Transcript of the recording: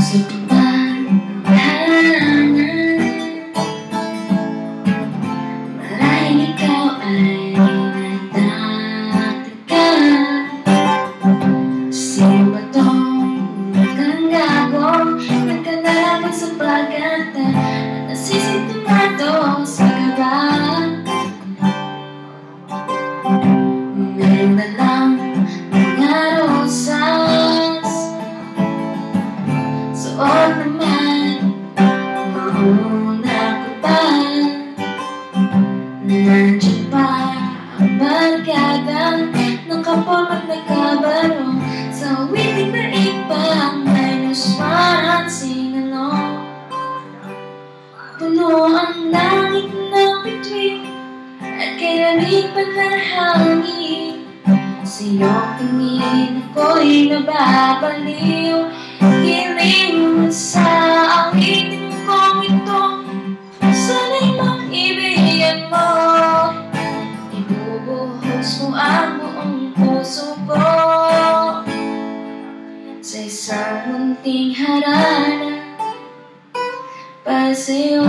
Sa tadhana, marahil ikaw ay nagtataka, sino ba tong nakangagong nagkalaban sa pag-ata at nasisintomado sa gaba? Meron na lang mga rosas, suot naman mauna ko pa. Nandiyan pa ang barkada ng kapal at nagkabarong sa awiting na ipang may nuswaran singalong. Puno ang langit ng bituin at kay lamig pa ng hangin. Sa iyong tingin ako'y nababaliw, hiling sa awitin kong ito. Sana'y mag-ibigan mo, ibubuhos mo ang buong puso ko sa isang munting harana para sa'yo.